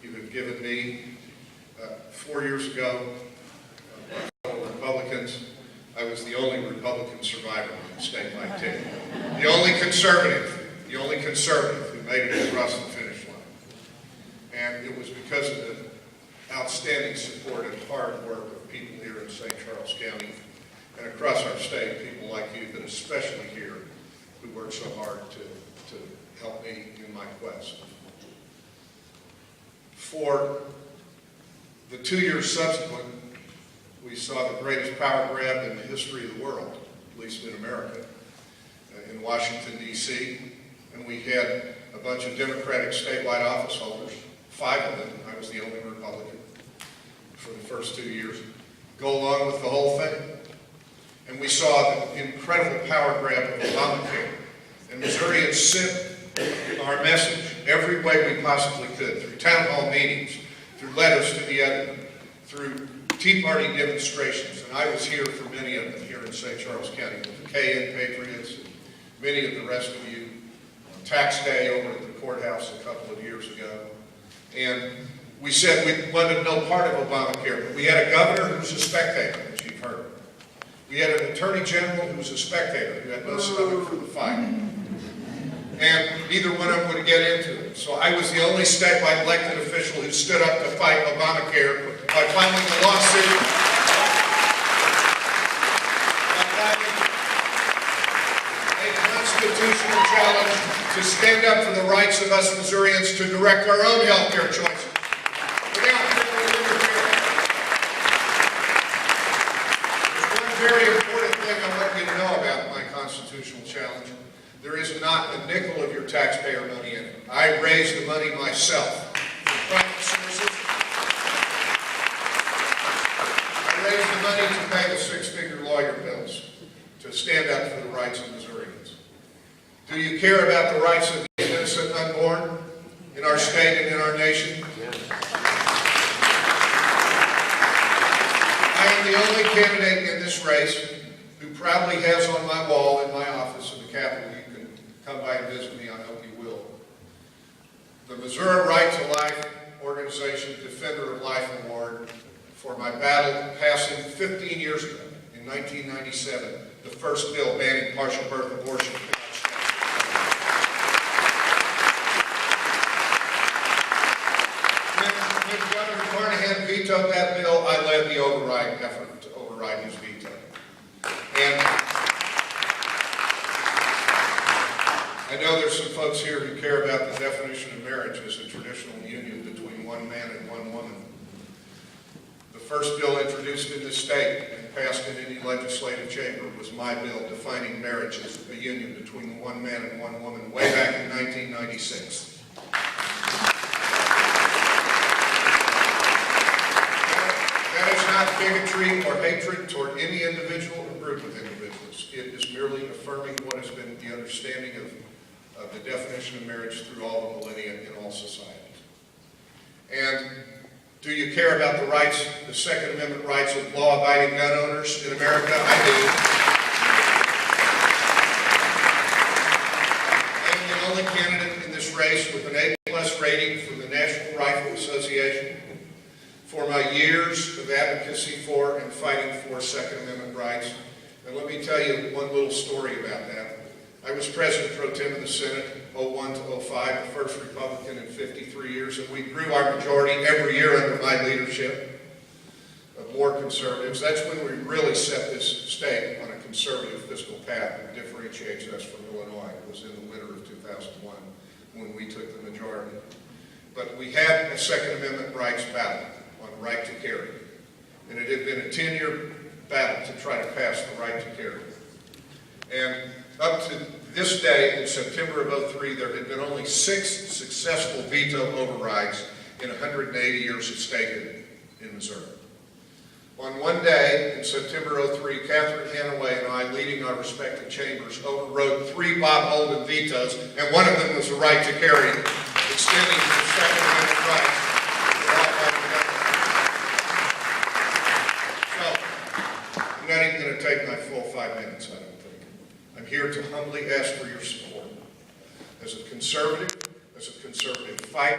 you have given me. 4 years ago, my fellow Republicans, I was the only Republican survivor on the statewide ticket. The only conservative who made it across the finish line. And it was because of the outstanding support and hard work of people here in St. Charles County and across our state, people like you, but especially here, who work so hard to help me in my quest. For the 2 years subsequent, we saw the greatest power grab in the history of the world, at least in America, in Washington, D.C., and we had a bunch of Democratic statewide office holders, 5 of them, I was the only Republican for the first 2 years, go along with the whole thing. And we saw the incredible power grab of Obamacare. And Missourians sent our message every way we possibly could, through town hall meetings, through letters to the editor, through Tea Party demonstrations. And I was here for many of them here in St. Charles County, with the KN Patriots and many of the rest of you, on tax day over at the courthouse a couple of years ago. And we said we wanted no part of Obamacare, but we had a governor who was a spectator, as you've heard. We had an attorney general who was a spectator, who had no stomach for the fight. And neither one of them would get into it. So I was the only statewide elected official who stood up to fight Obamacare by filing a lawsuit, a constitutional challenge to stand up for the rights of us Missourians to direct our own health care choices without federal interference. There's one very important thing I want you to know about my constitutional challenge. There is not a nickel of your taxpayer money in it. I raised the money myself from private sources. I raised the money to pay the six-figure lawyer bills to stand up for the rights of Missourians. Do you care about the rights of the innocent unborn in our state and in our nation? I am the only candidate in this race who proudly has on my wall in my office in the Capitol. Come by and visit me, I hope you will. The Missouri Right to Life Organization Defender of Life Award for my battle passing 15 years ago, in 1997, the first bill banning partial birth abortion. When Governor Carnahan vetoed that bill, I led the override effort to override his veto. And I know there's some folks here who care about the definition of marriage as a traditional union between one man and one woman. The first bill introduced in this state and passed in any legislative chamber was my bill defining marriage as a union between one man and one woman way back in 1996. That is not bigotry or hatred toward any individual or group of individuals. It is merely affirming what has been the understanding of the definition of marriage through all the millennia in all societies. And do you care about the rights, the Second Amendment rights of law-abiding gun owners in America? I do. I am the only candidate in this race with an A+ rating from the National Rifle Association for my years of advocacy for and fighting for Second Amendment rights. And let me tell you one little story about that. I was President Pro Tem of the Senate, 01 to 05, the first Republican in 53 years, and we grew our majority every year under my leadership of more conservatives. That's when we really set this state on a conservative fiscal path that differentiates us from Illinois. It was in the winter of 2001 when we took the majority. But we had a Second Amendment rights battle on right to carry, and it had been a 10-year battle to try to pass the right to carry. And up to this day, in September of 03, there had been only 6 successful veto overrides in 180 years of statehood in Missouri. On one day, in September 03, Catherine Hanaway and I, leading our respective chambers, overrode 3 Bob Holden vetoes, and one of them was the right to carry, extending the Second Amendment rights. So, I'm not even going to take my full 5 minutes, I don't think. I'm here to humbly ask for your support. As a conservative fighter,